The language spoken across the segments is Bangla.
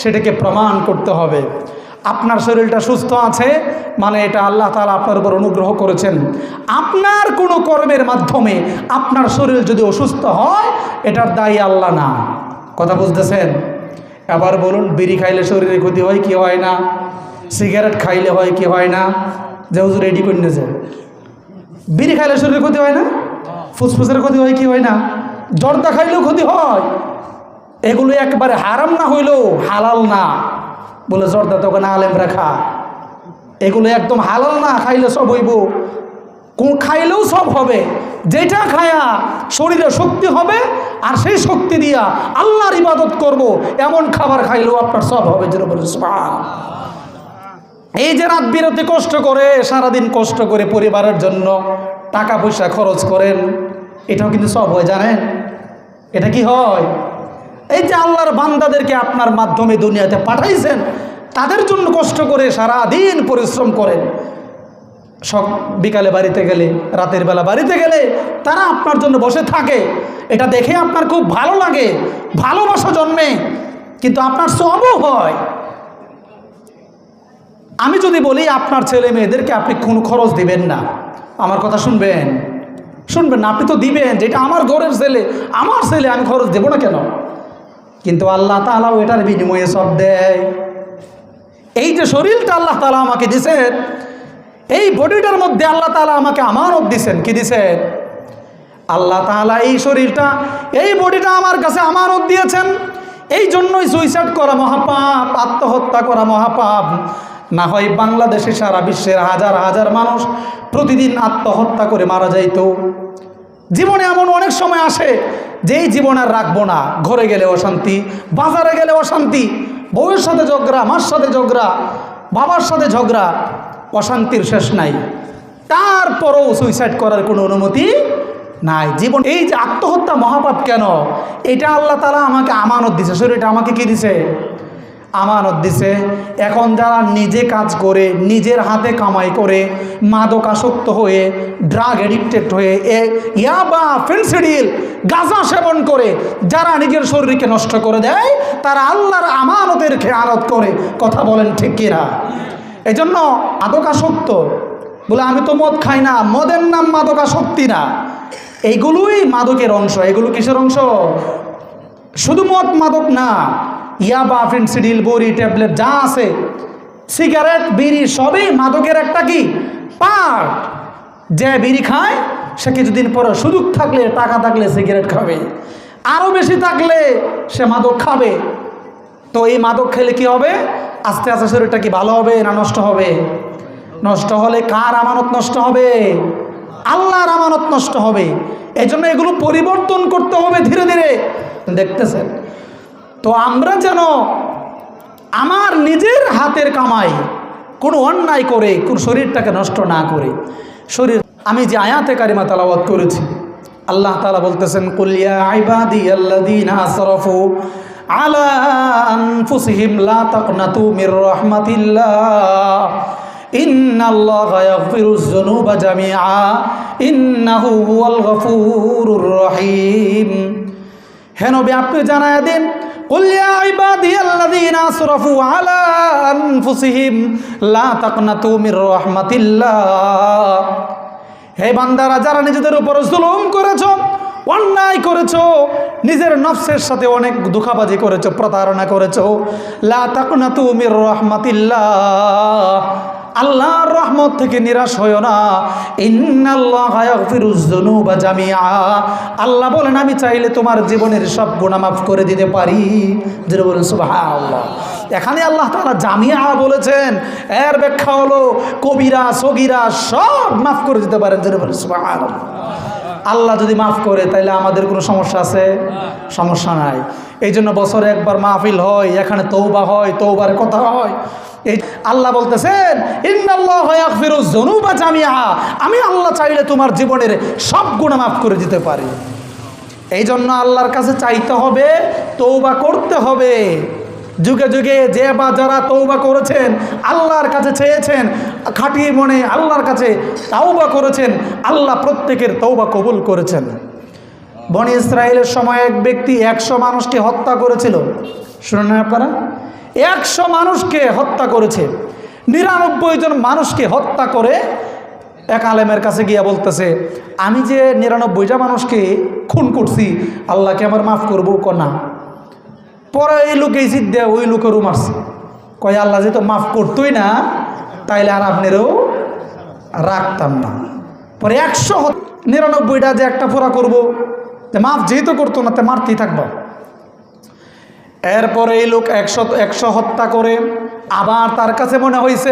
সেটাকে প্রমাণ করতে হবে। আপনার শরীরটা সুস্থ আছে মানে এটা আল্লাহ তাআলা আপনার উপর অনুগ্রহ করেছেন। আপনার কোনো কর্মের মাধ্যমে আপনার শরীর যদি অসুস্থ হয় এটার দায়ী আল্লাহ না। কথা বুঝতেছেন? আবার বলুন, বিড়ি খাইলে শরীরে ক্ষতি হয় কি হয় না? সিগারেট খাইলে হয় কি হয় না? যে হুজুর রেডি করে নিয়েছে, বিড়ি খাইলে শরীরে ক্ষতি হয় না? ফুসফুসের ক্ষতি হয় কি হয় না? জর্দা খাইলেও ক্ষতি হয়। এগুলো একবারে হারাম না হইলেও হালাল না বলে জর্দা তখন আলেমরা খা। এগুলো একদম হালাল না, খাইলে সব হইব, খাইলেও সব হবে। যেটা খায়া শরীরে শক্তি হবে আর সেই শক্তি দিয়া আল্লাহর ইবাদত করব, এমন খাবার খাইলেও আপনার সব হবে। যেরকম এই যে রাত বিরতি কষ্ট করে, সারাদিন কষ্ট করে পরিবারের জন্য টাকা পয়সা খরচ করেন, এটাও কিন্তু সব হয়। জানেন এটা কি হয়? এই যে আল্লাহর বান্দাদেরকে আপনার মাধ্যমে দুনিয়াতে পাঠাইছেন, তাদের জন্য কষ্ট করে সারাদিন পরিশ্রম করেন। সব বিকালে বাড়িতে গেলে, রাতের বেলা বাড়িতে গেলে তারা আপনার জন্য বসে থাকে। এটা দেখে আপনার খুব ভালো লাগে, ভালোবাসা জন্মে, কিন্তু আপনার সবও হয়। আমি যদি বলি আপনার ছেলে মেয়েদেরকে আপনি কোনো খরচ দিবেন না, আমার কথা শুনবেন? শুনবেন না? আপনি তো দিবেন, যেটা আমার ঘরের ছেলে, আমার ছেলে, আমি খরচ দেবো না কেন? কিন্তু আল্লাহ তাআলাও এটার বিনিময়ে সব দেয়। এই যে শরীরটা আল্লাহ তাআলা আমাকে দিয়েছেন, এই বডিটার মধ্যে আল্লাহ তাআলা আমাকে আমানত দিয়েছেন। কি দিয়েছেন? আল্লাহ তাআলা এই শরীরটা, এই বডিটা আমার কাছে আমানত দিয়েছেন। এই জন্যই সুইসাইড করা মহাপাপ, আত্মহত্যা করা মহাপাপ। না হয় বাংলাদেশে সারা বিশ্বের হাজার হাজার মানুষ প্রতিদিন আত্মহত্যা করে মারা যাইত। জীবনে এমন অনেক সময় আসে যেই জীবন আর রাখবো না। ঘরে গেলে অশান্তি, বাজারে গেলে অশান্তি, বউয়ের সাথে ঝগড়া, মার সাথে ঝগড়া, বাবার সাথে ঝগড়া, অশান্তির শেষ নাই। তারপরও সুইসাইড করার কোনো অনুমতি নাই। জীবন এই যে আত্মহত্যা মহাপাপ কেন? এটা আল্লাহ তাআলা আমাকে আমানত দিছে। শরীরটা আমাকে কি দিছে? আমানত দিছে। এখন যারা নিজে কাজ করে, নিজের হাতে কামাই করে, মাদকাসক্ত হয়ে, ড্রাগ এডিক্টেড হয়ে, ইয়াবা, ফেন্সিডিল, গাঁজা সেবন করে যারা নিজের শরীরকে নষ্ট করে দেয়, তারা আল্লাহর আমানতের খেয়ানত করে। কথা বলেন ঠিক কিনা? এই জন্য মাদকাসক্ত বলে আমি তো মদ খাই না, মদের নাম মাদকাসক্তি না। এইগুলোই মাদকের অংশ। এগুলো কিসের অংশ? শুধু মদ মাদক না, ইয়াবা, ফেন্সিডিল, বড়ি, ট্যাবলেট যা আছে, সিগারেট, বিড়ি, সবই মাদকের একটা কি পার্ট। যে বিড়ি খায় সে কিছুদিন পরে সুযোগ থাকলে, টাকা থাকলে সিগারেট খাবে, আরও বেশি থাকলে সে মাদক খাবে। তো এই মাদক খেলে কি হবে? আস্তে আস্তে শরীরটা কি ভালো হবে না নষ্ট হবে? নষ্ট হলে কার আমানত নষ্ট হবে? আল্লাহর আমানত নষ্ট হবে। এই জন্য এগুলো পরিবর্তন করতে হবে ধীরে ধীরে। দেখতেছেন তো, আমরা যেন আমার নিজের হাতের কামাই কোনো অন্যায় করে কোন শরীরটাকে নষ্ট না করে। শরীর, আমি যে আয়াতে কারিমা তেলাওয়াত করেছি, আল্লাহ তাআলা বলতেছেন, কুল ইয়া ইবাদিয়াল্লাযীনা আসরাফু আলা আনফুসিহিম লা তাকনাতু মির রাহমাতিল্লাহ ইন্নাল্লাহা ইয়াগফিরুয যুনুবা জামিআ ইন্নাহু হুয়াল গফুরুর রহিম। হে নবী, আপনি জানায়া দেন, কুল ইয়া ইবাদিয়াল্লাযীনা আসরাফু আলা আনফুসিহিম লা তাকনাতু মির রাহমাতিল্লাহ। হে বান্দারা, যারা নিজেদের উপর জুলুম করেছো, অন্যায় করেছো, নিজের নফসের সাথে অনেক ধোঁকাবাজি করেছো, প্রতারণা করেছো, লা তাকনাতু মির রাহমাতিল্লাহ, আল্লাহর রহমত থেকে নিরাশ হয়ো না। ইন্নাল্লাহা ইয়াগফিরুয যুনুবা জামিআ, আল্লাহ বলেন আমি চাইলে তোমার জীবনের সব গুনাহ মাফ করে দিতে পারি। যেটা বলেন সুবহানাল্লাহ। এখানে আল্লাহ তাআলা জামিআ বলেছেন, এর ব্যাখ্যা হলো কবিরা সগীরা সব মাফ করে দিতে পারেন। যেটা বলেন সুবহানাল্লাহ। আল্লাহ যদি মাফ করে তাহলে আমাদের কোনো সমস্যা আছে? সমস্যা নাই। এই জন্য বছরে একবার মাহফিল হয়, এখানে তওবা হয়, তওবার কথা হয়। এই আল্লাহ বলতেছেন, ইন্নাল্লাহা ইয়াগফিরুয যুনুবা জামিআ, আমি আল্লাহ চাইলে তোমার জীবনের সব গুনাহ মাফ করে দিতে পারি। এই জন্য আল্লাহর কাছে চাইতে হবে, তওবা করতে হবে। যুগে যুগে যে বা যারা তওবা করেছেন, আল্লাহর কাছে চেয়েছেন, খাঁটি মনে আল্লাহর কাছে তওবা করেছেন, আল্লাহ প্রত্যেকের তওবা কবুল করেছেন। বনি ইসরায়েলের সময় এক ব্যক্তি 100 মানুষকে হত্যা করেছিল। শুনেন আপনারা? 100 মানুষকে হত্যা করেছে, 99 জন মানুষকে হত্যা করে এক আলেমের কাছে গিয়া বলতেছে, আমি যে 99টা মানুষকে খুন করছি, আল্লাহকে আমার মাফ করবো না। পরে এই লোকে জিদ দেয় ওই লোকেরও মারছে, কয় আল্লাহ যেহেতু মাফ করতোই না, তাইলে আর আপনারও রাখতাম না। পরে 199টা যে একটা পুরা করবো, যে মাফ যেহেতু করতো না, তে মারতেই থাকবো। এরপরে এই লোক 100 হত্যা করে আবার তার কাছে মনে হয়েছে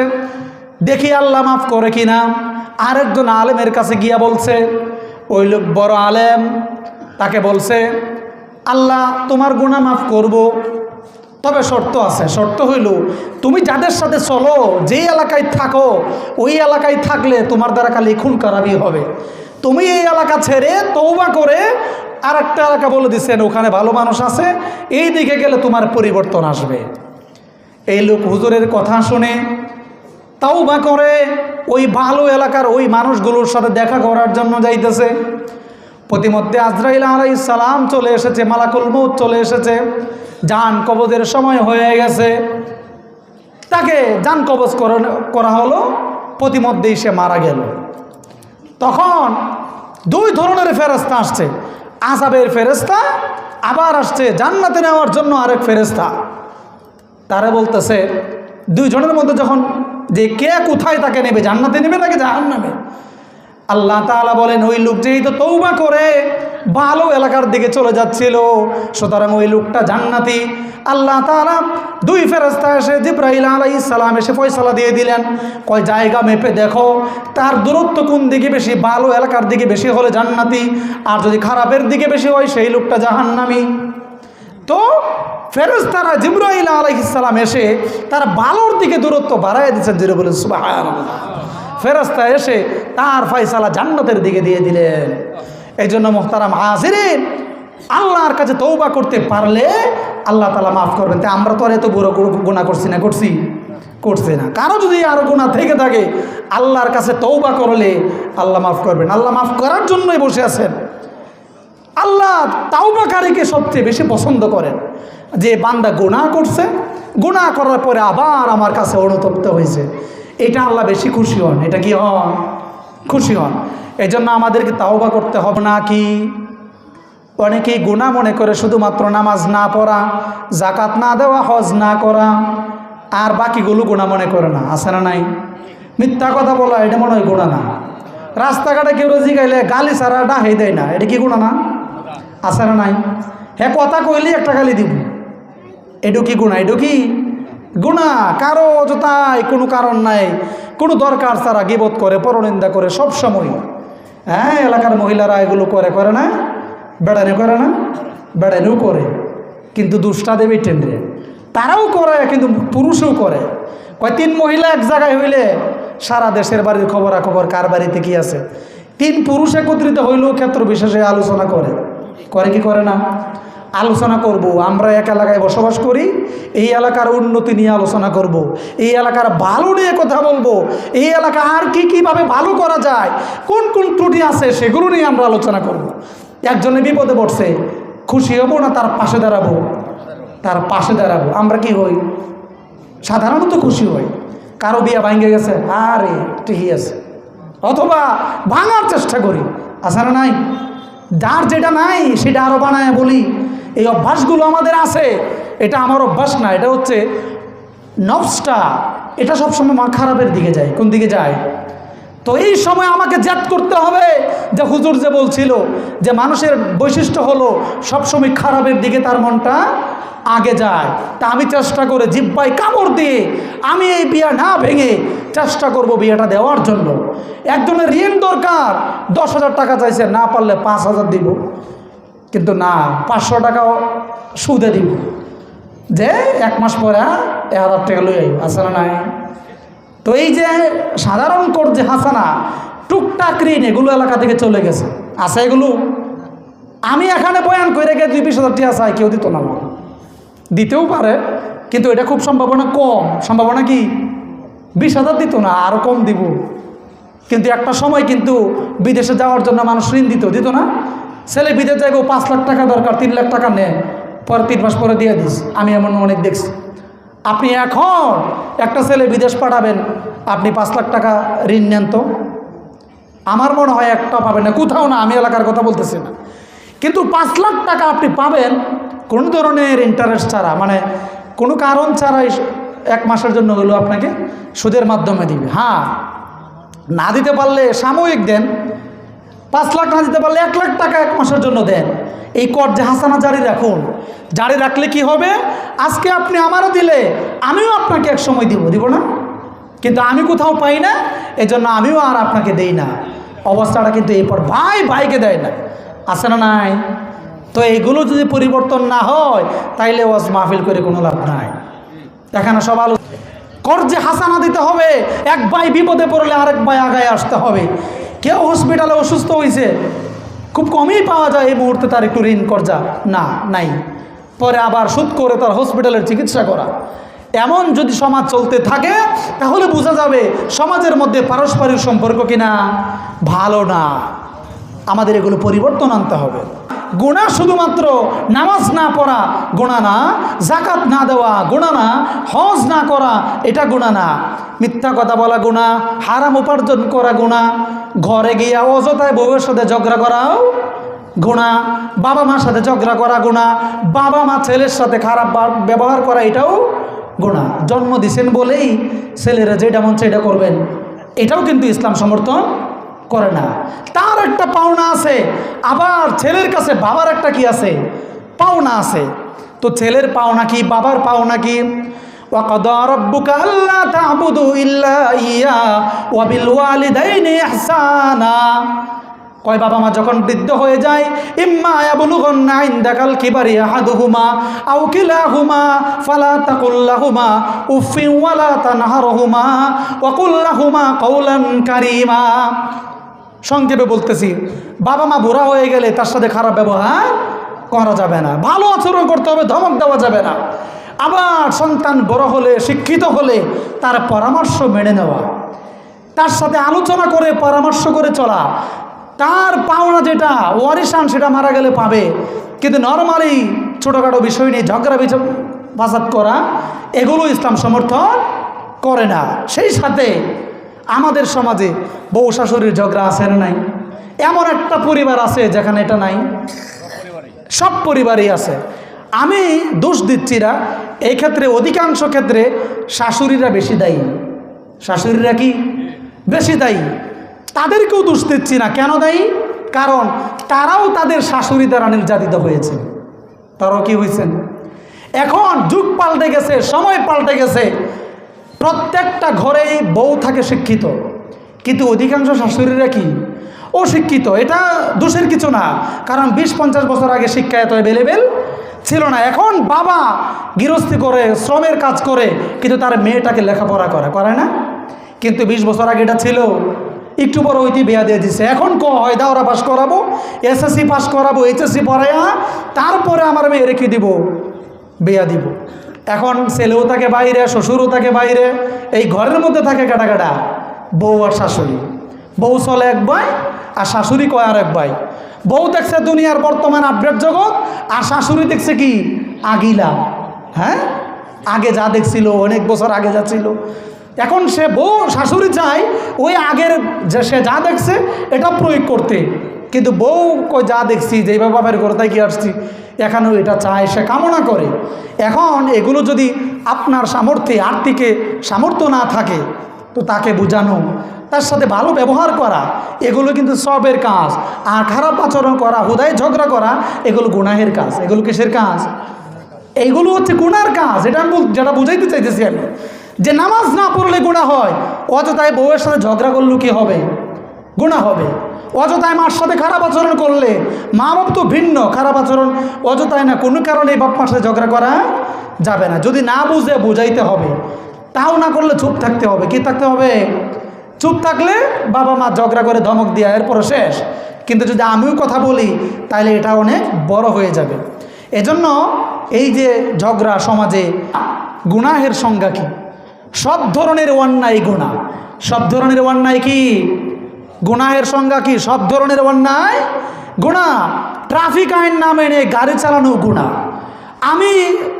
দেখি আল্লাহ মাফ করে কিনা। আরেকজন আলেমের কাছে গিয়া বলছে, ওই লোক বড় আলেম, তাকে বলছে আল্লাহ তোমার গুনাহ মাফ করব, তবে শর্ত আছে। শর্ত হইল তুমি যাদের সাথে চলো, যেই এলাকায় থাকো, ওই এলাকায় থাকলে তোমার দ্বারা খালি খুন খারাপি হবে। তুমি এই এলাকা ছেড়ে তওবা করে আর একটা এলাকা বলে দিচ্ছেন ওখানে ভালো মানুষ আছে, এই দিকে গেলে তোমার পরিবর্তন আসবে। এই লোক হুজুরের কথা শুনে তওবা করে ওই ভালো এলাকার ওই মানুষগুলোর সাথে দেখা করার জন্য যাইতেছে। প্রতিমধ্যে আজরাইল আলাইহিস সালাম চলে এসেছে, মালাকুল মউত চলে এসেছে, জান কবজের সময় হয়ে গেছে। তাকে জান কবজ করা হলো, প্রতিমধ্যেই সে মারা গেল। তখন 2 ধরনের ফেরেশতা আসছে, আযাবের ফেরেশতা, আবার আসছে জান্নাতে নেওয়ার জন্য আরেক ফেরেশতা। তারা বলতেছে 2 জনের মধ্যে যখন যে কে কোথায় তাকে নেবে, জান্নাতে নেবে নাকি জাহান্নামে, আল্লাহ তাআলা বলেন ওই লোক যেহেতু তওবা করে ভালো এলাকার দিকে চলে যাচ্ছিল, সুতরাং ওই লোকটা জান্নাতি। আল্লাহ তাআলা 2 ফেরেশতা এসে জিবরাইল আলাইহিস সালাম এসে ফয়সালা দিয়ে দিলেন, কয় জায়গা মেপে দেখো তার দূরত্ব কোন দিকে বেশি, ভালো এলাকার দিকে বেশি হলে জান্নাতি, আর যদি খারাপের দিকে বেশি হয় সেই লোকটা জাহান্নামী। তো ফেরেশতারা জিবরাইল আলাইহিস সালাম এসে তার ভালোর দিকে দূরত্ব বাড়ায় দিচ্ছেন, যেটা বলেন সুবহানাল্লাহ। ফেরেশতা এসে তার ফয়সালা জান্নাতের দিকে দিয়ে দিলেন। এই জন্য মুহতারাম হাজিরিন, আল্লাহর কাছে তওবা করতে পারলে আল্লাহ তাআলা মাফ করবেন। তাই আমরা তো আর এত বড় গুনাহ করছি না। কারো যদি আরো গুনাহ থেকে থাকে, আল্লাহর কাছে তওবা করলে আল্লাহ মাফ করবেন। আল্লাহ মাফ করার জন্যই বসে আছেন। আল্লাহ তাওবাকারীকে সবচেয়ে বেশি পছন্দ করেন। যে বান্দা গুনাহ করছে, গুনাহ করার পরে আবার আমার কাছে অনুতপ্ত হয়েছে, এটা আল্লাহ বেশি খুশি হন। এটা কি হন? খুশি হন। এই জন্য আমাদেরকে তাওবা করতে হবে না। কি অনেকেই গুনাহ মনে করে শুধুমাত্র নামাজ না পড়া, যাকাত না দেওয়া, হজ না করা, আর বাকিগুলো গুনাহ মনে করে না। আছে না নাই? মিথ্যা কথা বলা এটা মনে হয় গুনাহ না। রাস্তাঘাটে কেউ জিগাইলে গালি ছাড়া ডাহে দেয় না, এটা কি গুনাহ না? আছে না নাই? হ্যাঁ, কথা কইলে একটা গালি দিব, এটু কি গুনাহ? এটু কি গুনাহ? কারো অযথায় কোনো কারণ নাই, কোনো দরকার ছাড়া গীবত করে, পরনিন্দা করে সব সময়। হ্যাঁ, এলাকার মহিলারা এগুলো করে না? বেড়ানো করে না? বেড়ানোও করে, কিন্তু দুষ্টা দেবে টেন্ডে। তারাও করে, কিন্তু পুরুষও করে। কয় 3 মহিলা এক জায়গায় হইলে সারা দেশের বাড়ির খবরাখবর কার বাড়িতে কি আছে। 3 পুরুষ একত্রিত হইলেও ক্ষেত্র বিশেষে আলোচনা করে কি করে না? আলোচনা করব। আমরা এক এলাকায় বসবাস করি, এই এলাকার উন্নতি নিয়ে আলোচনা করব, এই এলাকার ভালো নিয়ে কথা বলবো, এই এলাকা আর কীভাবে ভালো করা যায়, কোন কোন ত্রুটি আছে সেগুলো নিয়ে আমরা আলোচনা করব। একজনে বিপদে পড়ছে, খুশি হব না তার পাশে দাঁড়াবো? তার পাশে দাঁড়াবো। আমরা কি হই? সাধারণত খুশি হই। কারো বিয়া ভাঙে গেছে, আরে ঠিকই আছে, অথবা ভাঙার চেষ্টা করি। আছে না নাই? যার যেটা নাই সেটা আরও বানায় বলি। এই অভ্যাসগুলো আমাদের আছে। এটা আমার অভ্যাস না, এটা হচ্ছে নফসটা। এটা সবসময় খারাপের দিকে যায়। কোন দিকে যায়? তো এই সময় আমাকে জেদ করতে হবে, যে হুজুর যে বলছিল যে মানুষের বৈশিষ্ট্য হলো সবসময় খারাপের দিকে তার মনটা আগে যায়। তা আমি চেষ্টা করে জিহ্বায় কামড় দিয়ে আমি এই বিয়া না ভেঙে চেষ্টা করব বিয়েটা দেওয়ার জন্য। একজনের ঋণ দরকার, 10,000 টাকা চাইছে, না পারলে 5,000 দিব, কিন্তু না 500 টাকাও সুদে দিব, যে 1 মাস পরে 1,000 টাকা লই আইব। আছে না নাই? তো এই যে সাধারণ কর্জে হাসানা, টুকটাক ঋণ, এগুলো এলাকা থেকে চলে গেছে। আছে এগুলো? আমি এখানে বয়ান করে রেখে 20,000 টাকা চাই, কেউ দিত না। দিতেও পারে, কিন্তু এটা খুব সম্ভাবনা কম। সম্ভাবনা কি? 20,000 দিত না, আরও কম দিব। কিন্তু একটা সময় কিন্তু বিদেশে যাওয়ার জন্য মানুষ ঋণ দিত না? ছেলে বিদেশ যাইব, 5 লাখ টাকা দরকার, 3 লাখ টাকা নেয়, পরে 3 মাস পরে দিয়ে দিস। আমি এমন অনেক দেখছি। আপনি এখন একটা ছেলে বিদেশ পাঠাবেন, আপনি 5 লাখ টাকা ঋণ নেন তো, আমার মনে হয় একটা পাবেন না, কোথাও না, আমি এলাকার কথা বলতেছি না। কিন্তু 5 লাখ টাকা আপনি পাবেন কোনো ধরনের ইন্টারেস্ট ছাড়া, মানে কোনো কারণ ছাড়াই 1 মাসের জন্য হলো আপনাকে সুদের মাধ্যমে দিবে। হ্যাঁ, না দিতে পারলে সাময়িক দেন, 5 লাখ না দিতে পারলে 1 লাখ টাকা 1 মাসের জন্য দেন। এই কর্জে হাসানা জারি রাখুন। জারি রাখলে কি হবে, আজকে আপনি আমারও দিলে আমিও আপনাকে এক সময় দিব না? কিন্তু আমি কোথাও পাই না, এজন্য আমিও আর আপনাকে দেই না। অবস্থাটা কিন্তু এরপর ভাইকে দেয় না, আছে না নাই? তো এইগুলো যদি পরিবর্তন না হয় তাইলে ওয়াজ মাহফিল করে কোনো লাভ নাই। এখানে সব আলো কর্জে হাসানা দিতে হবে। এক ভাই বিপদে পড়লে আরেক ভাই আগায় আসতে হবে। কেউ হসপিটালে অসুস্থ হয়েছে, খুব কমই পাওয়া যায় এই মুহূর্তে তার একটু ঋণ কর্জা নাই, পরে আবার সুদ করে তার হসপিটালের চিকিৎসা করা। এমন যদি সমাজ চলতে থাকে তাহলে বোঝা যাবে সমাজের মধ্যে পারস্পরিক সম্পর্ক কিনা ভালো না। আমাদের এগুলো পরিবর্তন আনতে হবে। গুনাহ শুধুমাত্র নামাজ না পড়া গুনাহ না, যাকাত না দেওয়া গুনাহ না, হজ না করা এটা গুনাহ না, মিথ্যা কথা বলা গুনাহ, হারাম উপার্জন করা গুনাহ, ঘরে গিয়া অযথায় বউয়ের সাথে ঝগড়া করাও গুনাহ, বাবা মার সাথে ঝগড়া করা গুনাহ, বাবা মা ছেলের সাথে খারাপ ব্যবহার করা এটাও গুনাহ। জন্ম দিছেন বলেই ছেলেরা যেটা মন সেটা করবেন, এটাও কিন্তু ইসলাম সমর্থন করে না। তার একটা পাওনা আছে, আবার ছেলের কাছে বাবার একটা কি আছে, পাওনা আছে। তো ছেলের পাওনা কি, বাবার পাওনা কি? ওয়াকাদা রাব্বুকা আল্লা তা'বুদু ইল্লা ইয়্যা ওয়া বিল ওয়ালিদাইনি ইহসানা। কয় বাবা মা যখন বৃদ্ধ হয়ে যায়, ইম্মা ইয়াবলুগান্না ইনদাকাল কিবারি আহাদুহুমা আও কিলাহুমা ফালা তাকুল লাহুমা উফফিন ওয়ালা তানহারহুমা ওয়া কুল লাহুমা কাওলান কারীমা। সংক্ষেপে বলতেছি, বাবা মা বুড়া হয়ে গেলে তার সাথে খারাপ ব্যবহার করা যাবে না, ভালো আচরণ করতে হবে, ধমক দেওয়া যাবে না। আবার সন্তান বড় হলে, শিক্ষিত হলে তার পরামর্শ মেনে নেওয়া, তার সাথে আলোচনা করে পরামর্শ করে চলা। তার পাওনা যেটা ওয়ারিসান সেটা মারা গেলে পাবে, কিন্তু নর্মালি ছোটোখাটো বিষয় নিয়ে ঝগড়া ফাসাদ করা এগুলো ইসলাম সমর্থন করে না। সেই সাথে আমাদের সমাজে বউ শাশুড়ির ঝগড়া আছে না নাই? এমন একটা পরিবার আছে যেখানে এটা নাই? সব পরিবারই আছে। আমি দোষ দিচ্ছি না, এই ক্ষেত্রে অধিকাংশ ক্ষেত্রে শাশুড়িরা বেশি দায়ী। শাশুড়িরা কি বেশি দায়ী? তাদেরকেও দোষ দিচ্ছি না। কেন দায়ী? কারণ তারাও তাদের শাশুড়ি দ্বারা নির্যাতিত হয়েছে, তারাও কি হয়েছেন। এখন যুগ পাল্টে গেছে, সময় পাল্টে গেছে, প্রত্যেকটা ঘরেই বউ থাকে শিক্ষিত, কিন্তু অধিকাংশ শাশুড়িরা কি অশিক্ষিত। এটা দোষের কিছু না, কারণ 20-50 বছর আগে শিক্ষা এত অ্যাভেলেবেল ছিল না। এখন বাবা গৃহস্থী করে, শ্রমের কাজ করে, কিন্তু তার মেয়েটাকে লেখাপড়া করে না। কিন্তু 20 বছর আগে এটা ছিল, একটু বড় হইতে বিয়া দিয়ে দিচ্ছে। এখন হয় দাওরা পাস করাবো, এসএসসি পাস করাবো, এইচএসসি পড়াইয়া তারপরে আমার মেয়ে রেখে দিব, বিয়া দিব। এখন ছেলেও থাকে বাইরে, শ্বশুরও থাকে বাইরে, এই ঘরের মধ্যে থাকে কাটা বউ আর শাশুড়ি। বউ চলে এক ভাই আর শাশুড়ি কয় আর এক ভাই। বউ দেখছে দুনিয়ার বর্তমান আপডেট জগৎ, আর শাশুড়ি দেখছে কি আগিলা। হ্যাঁ, আগে যা দেখছিল, অনেক বছর আগে যা ছিল, এখন সে বউ শাশুড়ি চায় ওই আগের যে সে যা দেখছে এটা প্রয়োগ করতে, কিন্তু বউ কয় যা দেখছি যেভাবে বাপের ঘরে তাই কি আসছি, এখানেও এটা চায়, সে কামনা করে। এখন এগুলো যদি আপনার সামর্থ্যে, আর্থিকে সামর্থ্য না থাকে, তো তাকে বোঝানো, তার সাথে ভালো ব্যবহার করা, এগুলো কিন্তু সবের কাজ। আর খারাপ আচরণ করা, হুদায় ঝগড়া করা, এগুলো গুনাহের কাজ। এগুলো কিসের কাজ? এইগুলো হচ্ছে গুনার কাজ। এটা আমি যেটা বুঝাইতে চাইতেছি আমি, যে নামাজ না পড়লে গুনাহ হয়, অযথায় বউয়ের সাথে ঝগড়া করলে কি হবে? গুনাহ হবে। অযথায় মার সাথে খারাপ আচরণ করলে, মা বাপ তো ভিন্ন, খারাপ আচরণ অযথায় না, কোনো কারণে বাপ মার সাথে ঝগড়া করা যাবে না। যদি না বুঝে বুঝাইতে হবে, তাও না করলে চুপ থাকতে হবে। কি থাকতে হবে? চুপ থাকলে বাবা মা ঝগড়া করে ধমক দিয়া এরপর শেষ। কিন্তু যদি আমিও কথা বলি তাহলে এটা অনেক বড় হয়ে যাবে। এজন্য এই যে ঝগড়া সমাজে, গুনাহের সংজ্ঞা কি? সব ধরনের অন্যায় গুনাহ। সব ধরনের অন্যায় কি? গুনাহের সংজ্ঞা কি? সব ধরনের অন্যায় গুনাহ। ট্রাফিক আইন না মেনে গাড়ি চালানো গুনাহ। আমি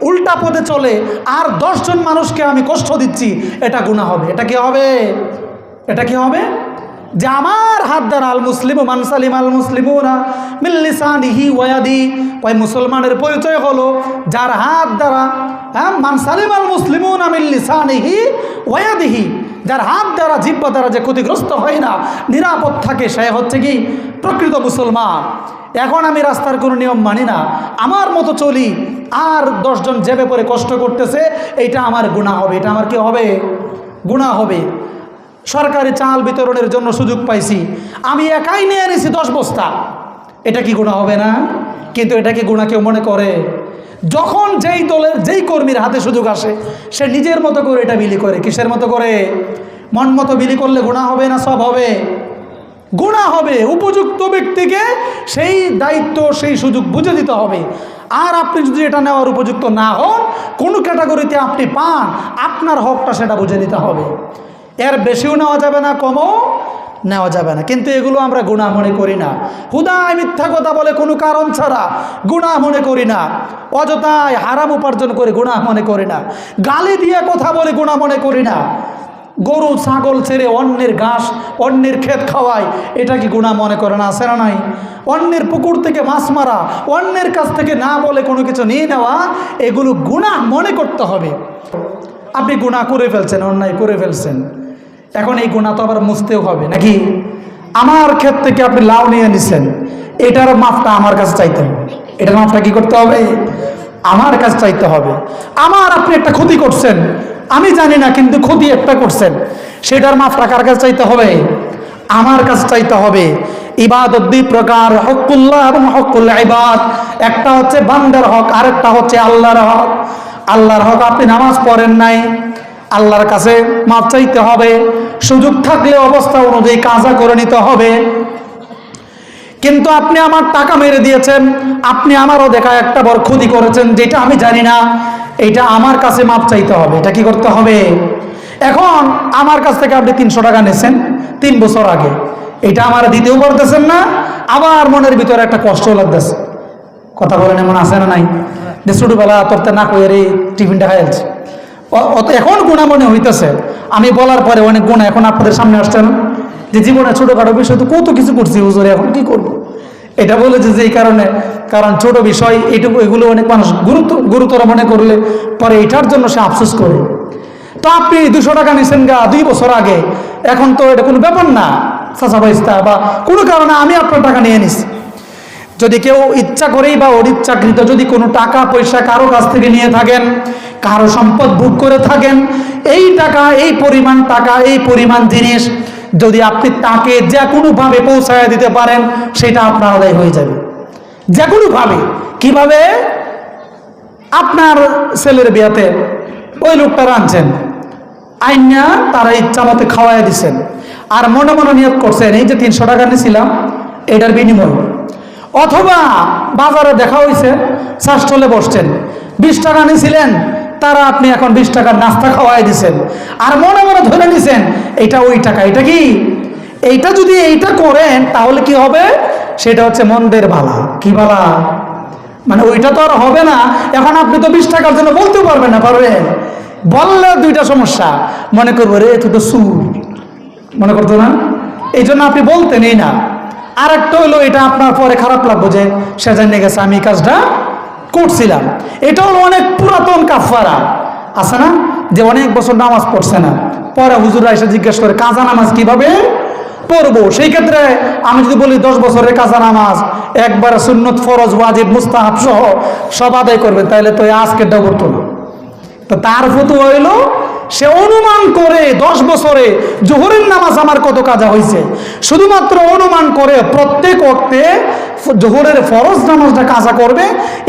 উল্টা পথে চলে আর 10 জন মানুষকে আমি কষ্ট দিচ্ছি, এটা গুনাহ হবে। এটা কি হবে? এটা কি হবে? যে আমার হাত দ্বারা আল মুসলিম মান সালিম আল মুসলিমুনা মিন লিসানিহি ওয়া ইয়াদি, ওই মুসলমানের পরিচয় হলো যার হাত দ্বারা মান সালিম আল মুসলিমুনা মিন লিসানিহি ওয়া ইয়াদিহি, যার হাত দ্বারা জিহ্বা দ্বারা যে ক্ষতিগ্রস্ত হয় না, নিরাপদ থাকে, সে হচ্ছে কি প্রকৃত মুসলমান। এখন আমি রাস্তার কোনো নিয়ম মানি না, আমার মতো চলি, আর 10 জন জেবে পরে কষ্ট করতেছে, এইটা আমার গুনাহ হবে। এটা আমার কি হবে? গুনাহ হবে। সরকারি চাল বিতরণের জন্য সুযোগ পাইছি, আমি একাই নিয়ে নিছি 10 বস্তা, এটা কি গুনাহ হবে না? কিন্তু এটা কি গুনাহ কেউ মনে করে? যখন যেই দলের যেই কর্মীর হাতে সুযোগ আসে, সে নিজের মতো করে এটা বিলি করে। কিসের মতো করে? মন মতো বিলি করলে গুনাহ হবে না সব হবে? গুনাহ হবে। উপযুক্ত ব্যক্তিকে সেই দায়িত্ব সেই সুযোগ বুঝে দিতে হবে। আর আপনি যদি এটা নেওয়ার উপযুক্ত না হন, কোনো ক্যাটাগরিতে আপনি পান, আপনার হকটা সেটা বুঝে দিতে হবে। এর বেশিও নেওয়া যাবে না, কমও নেওয়া যাবে না। কিন্তু এগুলো আমরা গুনাহ মনে করি না। হুদায় মিথ্যা কথা বলে কোনো কারণ ছাড়া গুনাহ মনে করি না। অযথায় হারাম উপার্জন করে গুনাহ মনে করি না। গালি দিয়ে কথা বলে গুনাহ মনে করি না। গরু ছাগল ছেড়ে অন্যের ঘাস অন্যের ক্ষেত খাওয়ায়, এটা কি গুনাহ মনে করে না? আছে না নাই? অন্যের পুকুর থেকে মাছ মারা, অন্যের কাছ থেকে না বলে কোনো কিছু নিয়ে নেওয়া, এগুলো গুনাহ মনে করতে হবে। আপনি গুনাহ করে ফেলছেন, অন্যায় করে ফেলছেন, এখন এই গুনাহ তো আবার মুছতেও হবে নাকি? আমার ক্ষেত থেকে আপনি লাউ নিয়ে নিছেন, এটার মাফটা আমার কাছে চাইতে হবে। এটার মাফটা কি করতে হবে? আমার কাছে চাইতে হবে। আমার আপনি একটা ক্ষতি করছেন, আমি জানি না, কিন্তু ক্ষতি একটা করছেন, সেটার মাফটা কার কাছে চাইতে হবে? আমার কাছে চাইতে হবে। ইবাদত 2 প্রকার, হকুল্লাহ এবং হকুল ইবাদ। একটা হচ্ছে বান্দার হক, আরেকটা হচ্ছে আল্লাহর হক। আল্লাহর হক আপনি নামাজ পড়েন নাই, আল্লাহর কাছে মাফ চাইতে হবে। সুযোগ থাকলে অবস্থা অনুযায়ী কাজা করে নিতে হবে। কিন্তু আপনি আমার টাকা মেরে দিয়েছেন, আপনি আমারও দেখা একটা বড় ক্ষতি করেছেন, যেটা আমি জানি না, এটা আমার কাছে মাপ চাইতে হবে। এটা কি করতে হবে? এখন আমার কাছ থেকে আপনি 300 টাকা নিয়েছেন 3 বছর আগে, এটা আমার দিতেও পারতেছেন না, আবার মনের ভিতরে একটা কষ্ট লাগতেছে। কথা বলেন, এমন আছে না নাই? যে ছোটবেলা তোরতে না কয়ে রে টিফিনটা খাইছে, অত এখন গুণা মনে হইতেছে। আমি বলার পরে অনেক গুণা এখন আপনাদের সামনে আসছে না, যে জীবনে ছোটখাটো বিষয় তো কত কিছু করছি হুজুর, এখন কি করবো? এটা বলেছে যে এই কারণে, কারণ ছোট বিষয় এইটুকু, এগুলো অনেক মানুষ গুরুতর মনে করলে পরে এটার জন্য সে আফসোস করে। তো আপনি 200 টাকা নিছেন গা 2 বছর আগে, এখন তো এটা কোনো ব্যাপার না, চাচা বাইস্তা বা কোনো কারণে আমি আপনার টাকা নিয়ে নিছি। যদি কেউ ইচ্ছা করেই বা অনিচ্ছাকৃত যদি কোনো টাকা পয়সা কারো কাছ থেকে নিয়ে থাকেন, কারো সম্পদ ভোগ করে থাকেন, এই টাকা, এই পরিমাণ টাকা, এই পরিমাণ জিনিস যদি আপনি তাকে যে কোনোভাবে পৌঁছায় দিতে পারেন, সেটা আপনার আদায় হয়ে যাবে যে কোনোভাবে। কিভাবে? আপনার ছেলের বিয়াতে ওই লোকটা আনছেন, আইনা তারা ইচ্ছা মতো খাওয়াই দিচ্ছেন, আর মনে মনে নিয়ত করছেন এই যে 300 টাকা নিয়েছিলাম এটার বিনিময়। অথবা বাজারে দেখা হয়েছে, চাষটলে বসছেন, 20 টাকা নিয়েছিলেন, তারা আপনি এখন 20 টাকার নাস্তা খাওয়াই দিচ্ছেন, আর মনে মনে ধরে নিছেন এটা ওই টাকা। এটা কি? এইটা যদি এইটা করেন তাহলে কি হবে? সেটা হচ্ছে মন্দের বালা। কি বালা? মানে ওইটা তো আর হবে না। এখন আপনি তো 20 টাকার জন্য বলতেও পারবেন না, পারবেন? বললে 2টা সমস্যা, মনে করবো রে তুই তো সুর, মনে করতো না, এই জন্য আপনি বলতেনই না। আর একটা হলো, এটা আপনার পরে খারাপ লাগবো যে সে জানিয়ে গেছে আমি কাজটা করছিলাম। এটা হলো অনেক পুরাতন কাফারা, আছে না, যে অনেক বছর নামাজ পড়ছে না, পরে হুজুরা এসে জিজ্ঞেস করে কাজা নামাজ কিভাবে পড়বো। সেই ক্ষেত্রে আমি যদি বলি 10 বছরের কাজা নামাজ একবারে সুন্নত ফরজ ওয়াজিব মুস্তাহাব সহ সব আদায় করবে, তাহলে তো আজকেরটা করতো না। তো তার ফতোয়া হইল সে অনুমান করে 10 বছরে জোহরের নামাজ আমার কত কাজা হয়েছে, শুধুমাত্র অনুমান করে প্রত্যেক ওয়াক্তে জোহরের ফরজ নামাজটা কাজা করবে।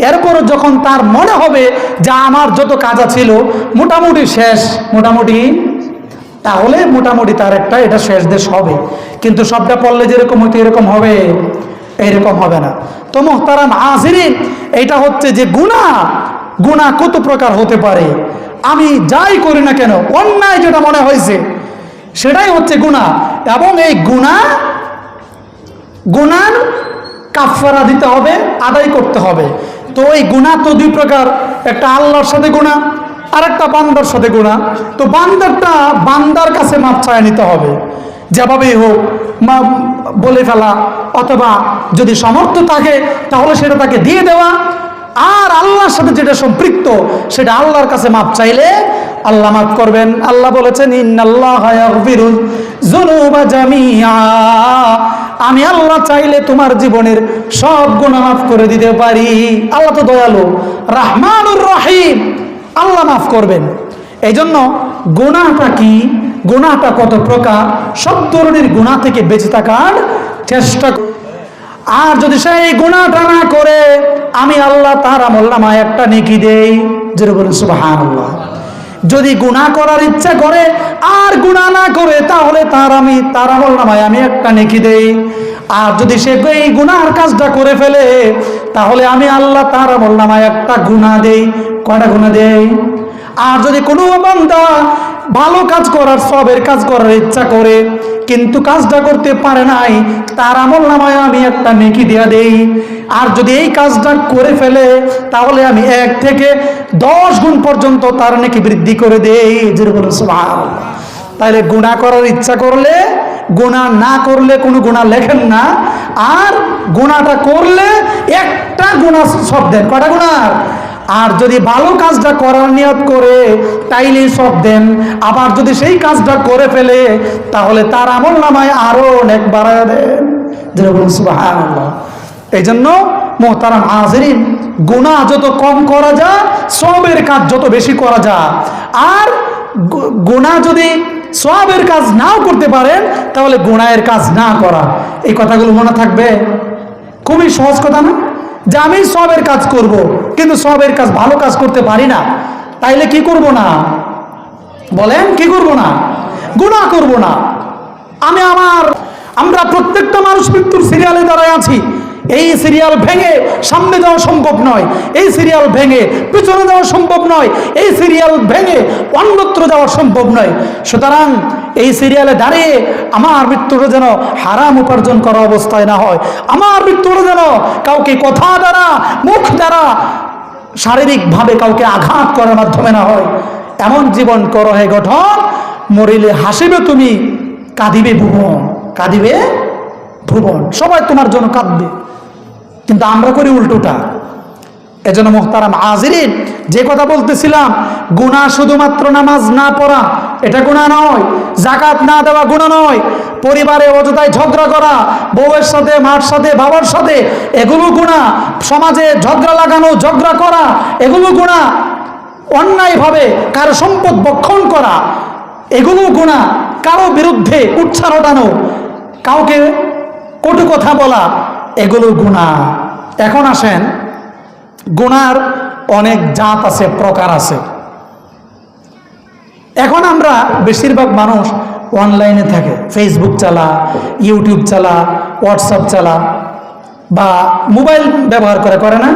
এরপরে যখন তার মনে হবে যে আমার যত কাজা ছিল মোটামুটি শেষ, তাহলে মোটামুটি তার একটা এটা শেষ দেশ হবে। কিন্তু সবটা পড়লে যেরকম হইতো এরকম হবে, এরকম হবে না। তো মুহতারাম হাজিরিন, এটা হচ্ছে যে গুনাহ কত প্রকার হতে পারে। আমি যাই করি না কেন, অন্যায় যেটা মনে হয়েছে সেটাই হচ্ছে গুনাহ। এবং এই গুনার কাফারা দিতে হবে, আদায় করতে হবে। তো ওই গুনাহ তো দুই প্রকার, একটা আল্লাহর সাথে গুনাহ আর একটা বান্দার সাথে গুনাহ। তো বান্দারটা বান্দার কাছে মাপ চায় নিতে হবে, যেভাবেই হোক বলে ফেলা, অথবা যদি সামর্থ্য থাকে তাহলে সেটা তাকে দিয়ে দেওয়া। আর আল্লাহর সাথে যেটা সম্পৃক্ত সেটা আল্লাহর কাছে মাপ চাইলে আল্লাহ মাফ করবেন। আল্লাহ বলেছেন ইন্নাল্লাহা ইয়াগফিরুয যুনুবা জামিআ, আমি আল্লাহ চাইলে তোমার জীবনের সব গুনাহ মাফ করে দিতে পারি। আল্লাহ তো দয়ালু, রাহমানুর রহিম, আল্লাহ মাফ করবেন। এই জন্য গুনাহটা কি, গুনাহটা কত প্রকার, সব ধরনের গুনাহ থেকে বেঁচে থাকার চেষ্টা। আর যদি সেই গুনাহটা না করে আমি আল্লাহ তার আমলনামায় একটা নেকি দেই, যেটা বলেন সুবহানাল্লাহ। যদি গুনাহ করার ইচ্ছা করে আর গুনাহ না করে তাহলে তার আমলনামায় আমি একটা নেকি দেই। আর যদি সে এই গুনাহর কাজটা করে ফেলে তাহলে আমি আল্লাহ তার আমলনামায় একটা গুনাহ দেই। কয়টা গুনাহ দেই? আর যদি কোনো বান্দা ভালো কাজ করার, সবের কাজ করার ইচ্ছা করে কিন্তু কাজটা করতে পারে নাই, তার আমলনামায় আমি একটা নেকি দেয়া দেই। আর যদি এই কাজটা করে ফেলে তাহলে আমি 1 থেকে 10 গুণ পর্যন্ত তার নেকি বৃদ্ধি করে দেই, যেরকম সুবহানাল্লাহ। তাহলে গুনাহ করার ইচ্ছা করলে, গুনাহ না করলে কোনো গুনাহ লেখেন না, আর গুনাহটা করলে একটা গুনাহ সব দেন। কয়টা গুনাহ? আর যদি ভালো কাজটা করার নিয়ত করে তাইলে সব দেন। আবার যদি সেই কাজটা করে ফেলে তাহলে তার আমলনামায় আরো অনেক বাড়ায় দেন, যেরকম সুবহানাল্লাহ। এই জন্য মুহতারাম হাজিরিন, গুনাহ যত কম করা যায়, সবের কাজ যত বেশি করা যায়। আর গুনাহ যদি সবের কাজ নাও করতে পারেন তাহলে গুনাহের কাজ না করা। এই কথাগুলো মনে থাকবে। খুবই সহজ কথা না, যে আমি সবের কাজ করব কিন্তু সবের কাজ ভালো কাজ করতে পারি না, তাইলে কি করব না? বলেন কি করব না? গুনাহ করব না। আমরা প্রত্যেকটা মানুষ মৃত্যুর সিরিয়ালে দাঁড়ায় আছি। এই সিরিয়াল ভেঙে সামনে যাওয়া সম্ভব নয়, এই সিরিয়াল ভেঙে পিছনে যাওয়া সম্ভব নয়, এই সিরিয়াল ভেঙে অন্যত্র যাওয়া সম্ভব নয়। সুতরাং এই সিরিয়ালে দাঁড়িয়ে আমার মৃত্যুটা যেন হারাম উপার্জন করা অবস্থায় না হয়, আমার মৃত্যুটা যেন কাউকে কথা দ্বারা, মুখ দ্বারা, শারীরিকভাবে কাউকে আঘাত করার মাধ্যমে না হয়। এমন জীবন করো হে গঠন, মরিলে হাসিবে তুমি, কাঁদিবে ভুবন। কাঁদিবে ভুবন, সবাই তোমার জন্য কাঁদবে, কিন্তু আমরা করি উল্টোটা। এজন্য মুহতারাম হাজিরিন, যে কথা বলতেছিলাম, গুনাহ শুধুমাত্র নামাজ না পড়া এটা গুনাহ নয়, যাকাত না দেওয়া গুনাহ নয়, পরিবারে অযথায় ঝগড়া করা, বউয়ের সাথে, মার সাথে, বাবার সাথে, এগুলো গুনাহ, সমাজে ঝগড়া লাগানো, ঝগড়া করা, এগুলো গুনাহ, অন্যায়ভাবে কারো সম্পদ ভক্ষণ করা, এগুলো গুনাহ, কারো বিরুদ্ধে উচ্চার ওঠানো, কাউকে কটু কথা বলা, এগুলো গুনাহ। এখন আসেন, গুনাহর অনেক জাত আছে, প্রকার আছে। এখন আমরা বেশিরভাগ মানুষ অনলাইনে থাকে, ফেসবুক চালা, ইউটিউব চালা, হোয়াটসঅ্যাপ চালা, বা মোবাইল ব্যবহার করে না?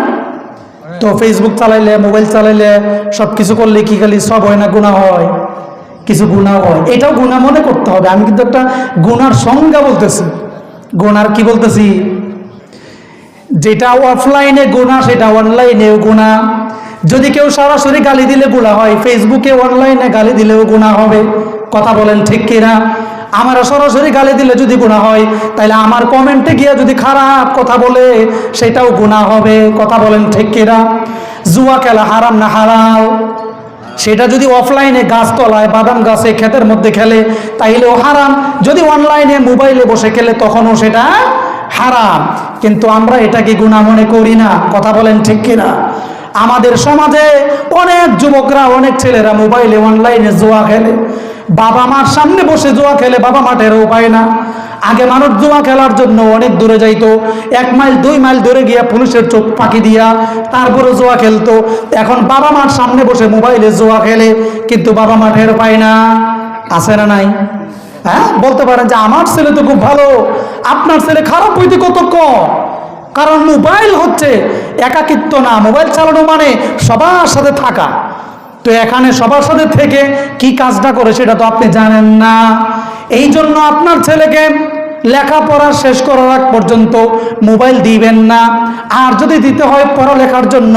তো ফেসবুক চালাইলে, মোবাইল চালাইলে, সব কিছু করলে কি খালি সব হয় না, গুনাহ হয়? কিছু গুনাহ হয়, এটাও গুনাহ মনে করতে হবে। আমি কিন্তু একটা গুনাহর সংজ্ঞা বলতেছি। গুনাহর কি বলতেছি? যেটা অফলাইনে গুনাহ সেটা অনলাইনেও গুনাহ। যদি কেউ সরাসরি গালি দিলে গুনাহ হয়, ফেসবুকে অনলাইনে গালি দিলেও গুনাহ হবে। কথা বলেন ঠিক কিনা? আমার সরাসরি গালি দিলে যদি গুনাহ হয়, তাহলে আমার কমেন্টে গিয়ে যদি খারাপ কথা বলে সেটাও গুনাহ হবে। কথা বলেন ঠিক কিনা? জুয়া খেলা হারাম না হালাল? সেটা যদি অফলাইনে গাছতলায়, বাদাম গাছে, ক্ষেতের মধ্যে খেলে তাইলেও হারাম। যদি অনলাইনে মোবাইলে বসে খেলে তখনও সেটা হারাম। কিন্তু আমরা এটাকে গুনাহ মনে করি না। কথা বলেন ঠিক কিনা? আমাদের সমাজে অনেক যুবকরা, অনেক ছেলেরা মোবাইলে, অনলাইনে জুয়া খেলে। বাবা মার সামনে বসে জুয়া খেলে, বাবা মা টেরও পায় না। আগে মানুষ জুয়া খেলার জন্য অনেক দূরে যাইতো, 1 মাইল 2 মাইল দূরে গিয়া পুলিশের চোখ ফাঁকি দিয়া তারপরে জুয়া খেলতো। এখন বাবা মার সামনে বসে মোবাইলে জুয়া খেলে, কিন্তু বাবা মা টের পায় না। আছে না নাই? হ্যাঁ, বলতে পারেন যে আমার ছেলে তো খুব ভালো, আপনার ছেলে খারাপ হইতে কত কম। কারণ মোবাইল হচ্ছে একাকিত্ব না, মোবাইল চালানো মানে সবার সাথে থাকা। তো এখানে সবার সাথে থেকে কি কাজটা করে সেটা তো আপনি জানেন না। এই জন্য আপনার ছেলেকে লেখাপড়া শেষ করার আগ পর্যন্ত মোবাইল দিবেন না। আর যদি দিতে হয় পড়ালেখার জন্য,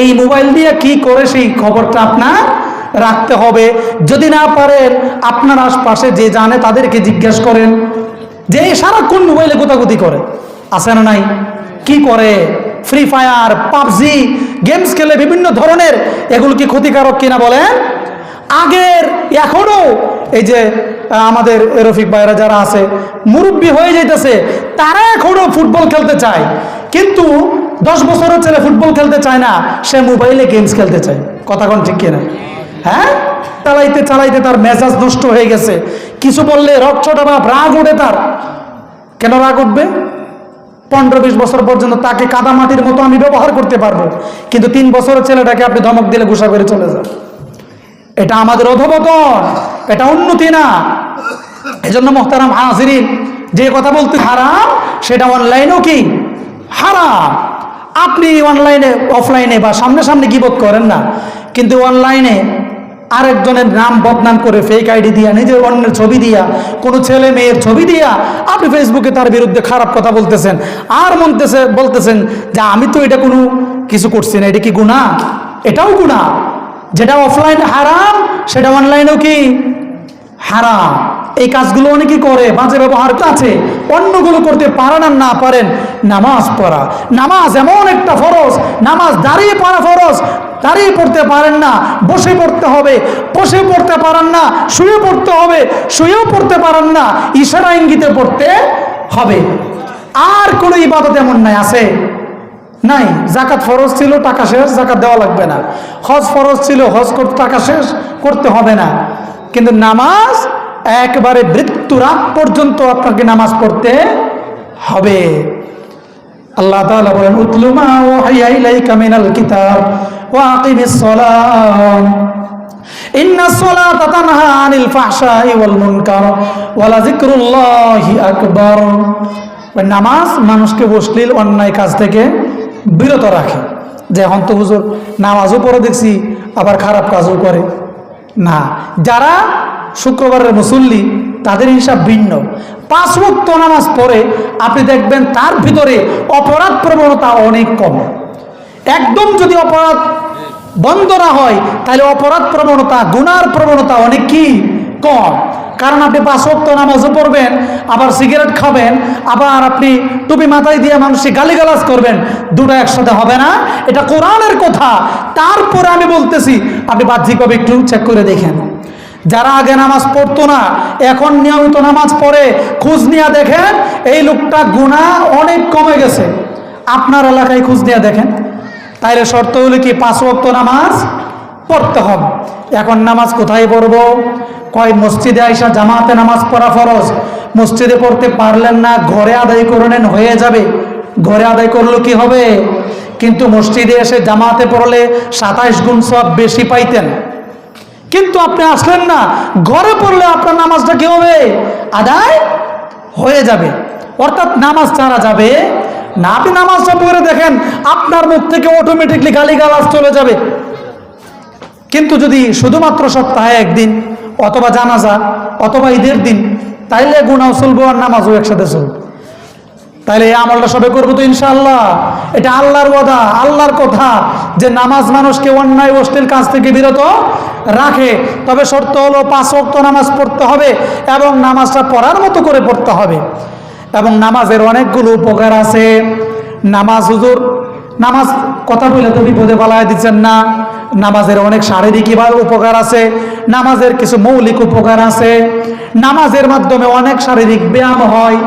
এই মোবাইল দিয়ে কি করে সেই খবরটা আপনার রাখতে হবে। যদি না পারেন, আপনার আশপাশে যে জানে তাদেরকে জিজ্ঞেস করেন যে সারাক্ষণ মোবাইলে গোতাগুতি করে, আছে না নাই? কি করে? ফ্রি ফায়ার, পাবজি গেমস খেলে বিভিন্ন ধরনের। এগুলো কি ক্ষতিকারক কিনা বলেন? আগের এখনো এই যে আমাদের রফিক ভাইরা যারা আছে, মুরব্বী হয়ে যাইতেছে, তারা এখনো ফুটবল খেলতে চায়, কিন্তু 10 বছরের ছেলে ফুটবল খেলতে চায় না, সে মোবাইলে গেমস খেলতে চায়। কথা কোন ঠিক কিনা? হ্যাঁ, চালাইতে চালাইতে তার মেজাজ নষ্ট হয়ে গেছে। কিছু বললে রকচটা বা রাগ ওঠে তার। কেন রাগ উঠবে? 15-20 বছর পর্যন্ত তাকে কাদামাটির মতো আমি ব্যবহার করতে পারবো, কিন্তু 3 বছরের ছেলেটাকে আপনি ধমক দিলে গুসা করে চলে যান। এটা আমাদের অধঃপতন, এটা উন্নতি না। এজন্য মুহতারাম হাজিরিন, যে কথা বলতে হারাম, সেটা অনলাইনেও কি হারাম। আপনি অনলাইনে অফলাইনে বা সামনে সামনে গীবত করেন না, কিন্তু অনলাইনে আরেকজনের নাম বদনাম করে ফেক আইডি দিয়া, নিজের অন্যের ছবি দিয়া, কোনো ছেলে মেয়ের ছবি দিয়া আপনি ফেসবুকে তার বিরুদ্ধে খারাপ কথা বলতেছেন, আর বলতেছেন যে আমি তো এটা কোনো কিছু করছি না, এটা কি গুনাহ? এটাও গুনাহ। যেটা অফলাইনে হারাম, সেটা অনলাইনেও কি হারাম। এই কাজগুলো অনেকেই করে, বাজে ব্যবহার আছে। অন্যগুলো করতে পারেন আর না পারেন, নামাজ পড়া। নামাজ এমন একটা ফরজ, নামাজ দাঁড়িয়ে পড়া ফরজ। দাঁড়িয়ে পড়তে পারেন না, বসে পড়তে হবে। বসে পড়তে পারেন না, শুয়ে পড়তে হবে। শুয়েও পড়তে পারেন না, ইশারা ইঙ্গিতে পড়তে হবে। আর কোনো ইবাদত এমন নাই, আছে নাই? জাকাত ফরজ ছিল, টাকা শেষ, জাকাত দেওয়া লাগবে না। হজ ফরজ ছিল, হজ করতে টাকা শেষ, করতে হবে না। কিন্তু নামাজ একবারে মৃত্যুর আগ পর্যন্ত আপনাকে নামাজ পড়তে হবে। আল্লাহ তাআলা বলেন, উতলু মা ওয়াহিয়া ইলাইকা মিনাল কিতাব ওয়া আকিমিস সালাহ ইন্নাস সালাতা তানহা আনিল ফাহশাই ওয়াল মুনকার ওয়া লাযিকরুল্লাহি আকবার। নামাজ মানুষকে অশ্লীল অন্যায় কাজ থেকে বিরত রাখে। যে এখন তো হুজুর নামাজও পড়ে দেখছি, আবার খারাপ কাজও করে না। যারা শুক্রবারের মুসল্লি, তাদের হিসাব ভিন্ন। 5 ওয়াক্ত নামাজ পড়ে, আপনি দেখবেন তার ভিতরে অপরাধ প্রবণতা অনেক কম। একদম যদি অপরাধ বন্ধ না হয়, তাহলে অপরাধ প্রবণতা, গুনার প্রবণতা অনেক কি কম। কারণ আপনি 5 ওয়াক্ত নামাজও পড়বেন, আবার সিগারেট খাবেন, আবার আপনি টুপি মাথায় দিয়ে মানুষকে গালিগালাজ করবেন, দুটো একসাথে হবে না। এটা কোরআনের কথা। তারপরে আমি বলতেছি, আপনি বাহ্যিকভাবে একটু চেক করে দেখেন। যারা আগে নামাজ পড়তো না, এখন নিয়মিত নামাজ পড়ে, খোঁজ নিয়ে দেখেন এই লোকটা গুনাহ অনেক কমে গেছে। আপনার এলাকায় খোঁজ নিয়ে দেখেন। তাইলে শর্ত হলো কি, 5 ওয়াক্ত নামাজ পড়তে হবে। এখন নামাজ কোথায় পড়বো? কয় মসজিদে আইসা জামাতে নামাজ পড়া ফরজ। মসজিদে পড়তে পারলেন না, ঘরে আদায় করে নেন, হয়ে যাবে। ঘরে আদায় করলে কি হবে? কিন্তু মসজিদে এসে জামাতে পড়লে 27 গুণ সওয়াব বেশি পাইতেন। কিন্তু আপনি আসলেন না, ঘরে পড়লে আপনার নামাজটা কি হবে? আদায় হয়ে যাবে। অর্থাৎ নামাজ ছাড়া যাবে না। আপনি নামাজটা পড়ে দেখেন, আপনার মুখ থেকে অটোমেটিকলি গালিগালাজ চলে যাবে। কিন্তু যদি শুধুমাত্র সপ্তাহে একদিন, অথবা জানাজা, অথবা ঈদের দিন, তাইলে গুনাহ চলবো আর নামাজও একসাথে চলবে। তাইলে এই আমলটা সবে করবো তো ইনশাআল্লাহ। এটা আল্লাহর ওয়াদা, আল্লাহর কথা, যে নামাজ মানুষকে অন্যায় অশ্লীল কাজ থেকে বিরত রাখে। তবে শর্ত হলো 5 ওয়াক্ত নামাজ পড়তে হবে, এবং নামাজটা পড়ার মতো করে পড়তে হবে। এবং নামাজের অনেকগুলো উপকার আছে। নামাজ হুজুর, নামাজ কথা বলে তো বিপদে পালায় দিচ্ছেন না। নামাজের অনেক শারীরিক উপকার আছে, নামাজের কিছু মৌলিক উপকার আছে। নামাজের মাধ্যমে অনেক শারীরিক ব্যায়াম হয়।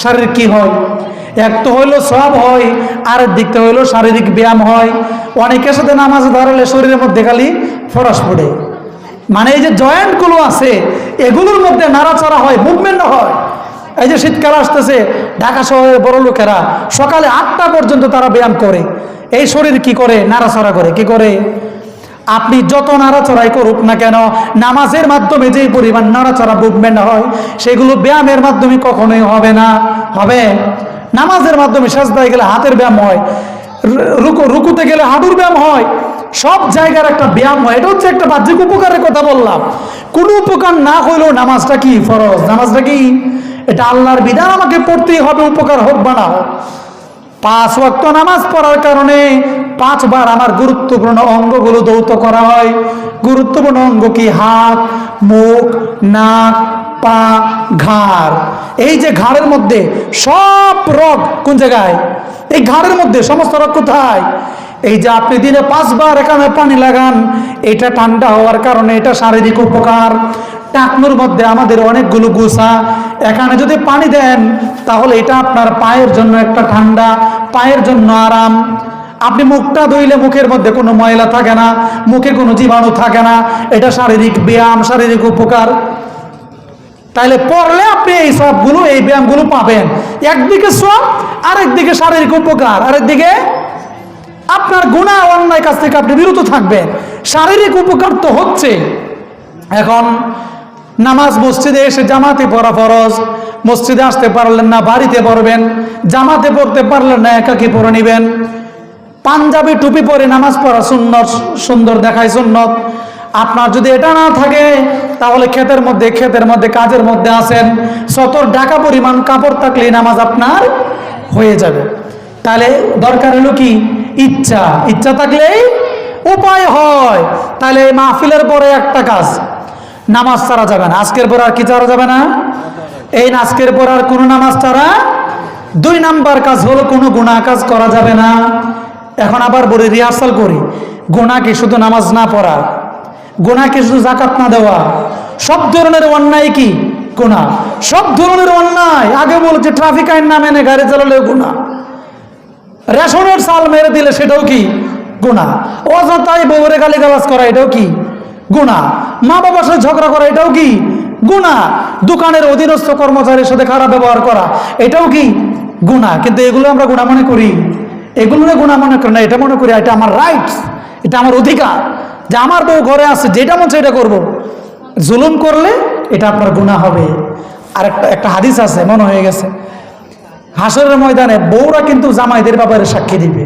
শারীরিক কি হয়? এক তো হইলো সওয়াব হয়, আরেক দিকটা হইলো শারীরিক ব্যায়াম হয়। অনেকের সাথে নামাজে দাঁড়ালে শরীরের মধ্যে খালি ফরাস পড়ে, মানে এই যে জয়েন্টগুলো আছে, এগুলোর মধ্যে নাড়াচাড়া হয়, মুভমেন্ট হয়। এই যে শীতকাল আসতেছে, ঢাকা শহরের বড় লোকেরা সকালে 8টা পর্যন্ত তারা ব্যায়াম করে। এই শরীর কি করে? নাড়াচাড়া করে। কি করে? আপনি যত নাড়াচড়াই করুক না কেন, নামাজের মাধ্যমে যে পরিমাণ নাড়াচড়া মুভমেন্ট হয়, সেগুলো ব্যায়ামের মাধ্যমে কখনোই হবে না। হবে নামাজের মাধ্যমে। সাজদায় গেলে হাতের ব্যায়াম হয়, রুকুতে গেলে হাঁটুর ব্যায়াম হয়, সব জায়গার একটা ব্যায়াম হয়। এটা হচ্ছে একটা বাহ্যিক উপকারের কথা বললাম। কোনো উপকার না হইলেও নামাজটা কি ফরজ? নামাজটা কি? এটা আল্লাহর বিধান, আমাকে পড়তেই হবে, উপকার হোক বা না হোক। 5 ওয়াক্ত নামাজ পড়ার কারণে 5 বার আমার গুরুত্বপূর্ণ অঙ্গগুলো ধৌত করা হয়। গুরুত্বপূর্ণ অঙ্গ কি? হাত, মুখ, নাক, পা, ঘাড়। এই যে ঘাড়ের মধ্যে সব রগ কোন জায়গায়? এই ঘাড়ের মধ্যে সমস্ত রগ কোথায়? এই যে আপনি দিনে 5 বার এখানে পানি লাগান, এটা ঠান্ডা হওয়ার কারণে এটা শারীরিক উপকার। টাকনুর মধ্যে আমাদের অনেকগুলো গোসা, এখানে যদি পানি দেন তাহলে এটা আপনার পায়ের জন্য একটা ঠান্ডা, পায়ের জন্য আরাম। আপনি মুখটা ধুইলে মুখের মধ্যে কোনো ময়লা থাকে না, মুখে কোনো জীবাণু থাকে না, এটা শারীরিক ব্যায়াম, শারীরিক উপকার। তাইলে পড়লে আপনি এই সবগুলো, এই ব্যায়ামগুলো পাবেন। একদিকে সব, আরেকদিকে শারীরিক উপকার, আরেকদিকে আপনার গুনাহ অন্যায় কাছ থেকে আপনি বিরত থাকবেন। শারীরিক উপকার তো হচ্ছে। এখন নামাজ মসজিদে এসে জামাতে পড়া ফরজ, মসজিদে আসতে পারলেন না বাড়িতে পড়বেন, জামাতে পড়তে পারলেন না একাকি পড়ে নেবেন। পাঞ্জাবি টুপি পরে নামাজ পড়া সুন্নত, সুন্দর দেখায় সুন্নত। আপনার যদি এটা না থাকে তাহলে ক্ষেতের মধ্যে কাজের মধ্যে আসেন, সতর ঢাকা পরিমাণ কাপড় থাকলে নামাজ আপনার হয়ে যাবে। তাহলে দরকার হলো কি? ইচ্ছা। ইচ্ছা থাকলেই উপায় হয়। তাহলে এই মাহফিলের পরে একটা কাজ, নামাজ ছাড়া যাবে না। আজকের পর আর কি ছাড়া যাবে না? এই আজকের পর আর কোনো নামাজ ছাড়া। 2 নাম্বার কাজ হলো কোনো গুনাহ কাজ করা যাবে না। এখন আবার বলি, রিহার্সাল করি, গুনাহ কি শুধু নামাজ না পড়া? গুনাহ কি শুধু যাকাত না দেওয়া? সব ধরনের অন্যায় কি গুনাহ? সব ধরনের অন্যায়। আগে বলছে ট্রাফিক আইন না মেনে গাড়ি চালালেও গুনাহ, রেশনের চাল মেরে দিলে সেটাও কি গুনাহ, অযথাই বউরে গালিগালাজ করা এটাও কি গুনাহ, মা বাবার সাথে ঝগড়া করা এটাও কি গুনাহ, দোকানের অধীনস্থ কর্মচারীর সাথে খারাপ ব্যবহার করা এটাও কি গুনাহ। কিন্তু এগুলো আমরা গুনাহ মনে করি? এগুলো গুনাহ মনে করি না, এটা মনে করি এটা আমার রাইটস, এটা আমার অধিকার, যে আমার বউ ঘরে আছে, যেটা মন সেটা করব। জুলুম করলে এটা আপনার গুনাহ হবে। আর একটা হাদিস আছে, মনে হয়ে গেছে, হাসরের ময়দানে বউরা কিন্তু জামাইদের ব্যাপারে সাক্ষী দিবে,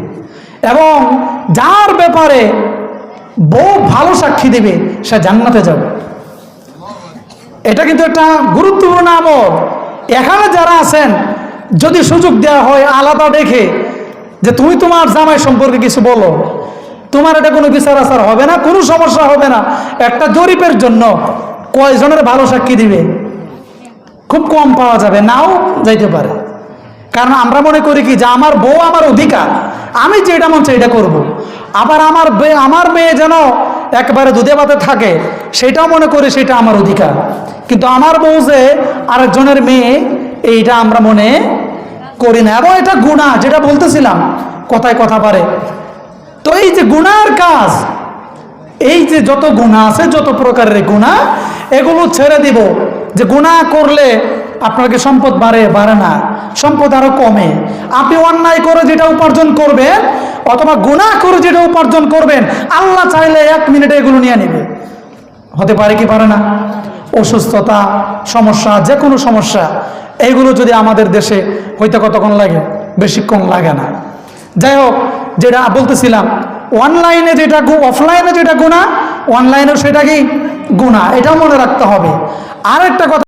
এবং যার ব্যাপারে বউ ভালো সাক্ষী দিবে সে জান্নাতে যাবে। এটা কিন্তু একটা গুরুত্বপূর্ণ আমল। এখানে যারা আছেন, যদি সুযোগ দেওয়া হয় আলাদা দেখে যে তুমি তোমার জামাই সম্পর্কে কিছু বলো, তোমার এটা কোনো বিচার আচার হবে না, কোনো সমস্যা হবে না। একটা জরিপের জন্য কয়জনের ভালো সাক্ষী দিবে? খুব কম পাওয়া যাবে, নাও যাইতে পারে। কারণ আমরা মনে করি কি যে আমার বউ আমার অধিকার, আমি যেটা মন চাই এটা করবো। আবার আমার মেয়ে যেন একবারে দুধে ভাতে থাকে সেটাও মনে করি সেটা আমার অধিকার। কিন্তু আমার বউ যে আরেকজনের মেয়ে, এইটা আমরা মনে করি না, এবং এটা গুনাহ। যেটা বলতেছিলাম, কথায় কথা পারে। তো এই যে গুনার কাজ, এই যে যত গুনাহ আছে, যত প্রকারের গুনাহ, এগুলো ছেড়ে দিব। যে গুনাহ করলে আপনার কি সম্পদ বাড়ে না, সম্পদ আরো কমে। আপনি অন্যায় করে যেটা উপার্জন করবেন অথবা গুনাহ করে যেটা উপার্জন করবেন, আল্লাহ চাইলে 1 মিনিটে এগুলো নিয়ে নেবে। হতে পারে কি পারে না? অসুস্থতা, সমস্যা, যে কোনো সমস্যা, এইগুলো যদি আমাদের দেশে হইতে কতক্ষণ লাগে? বেশিক্ষণ লাগে না। যাই হোক, যেটা বলতেছিলাম, অনলাইনে যেটা অফলাইনে যেটা গুনাহ, অনলাইনেও সেটা কি গুনাহ, এটাও মনে রাখতে হবে। আর একটা কথা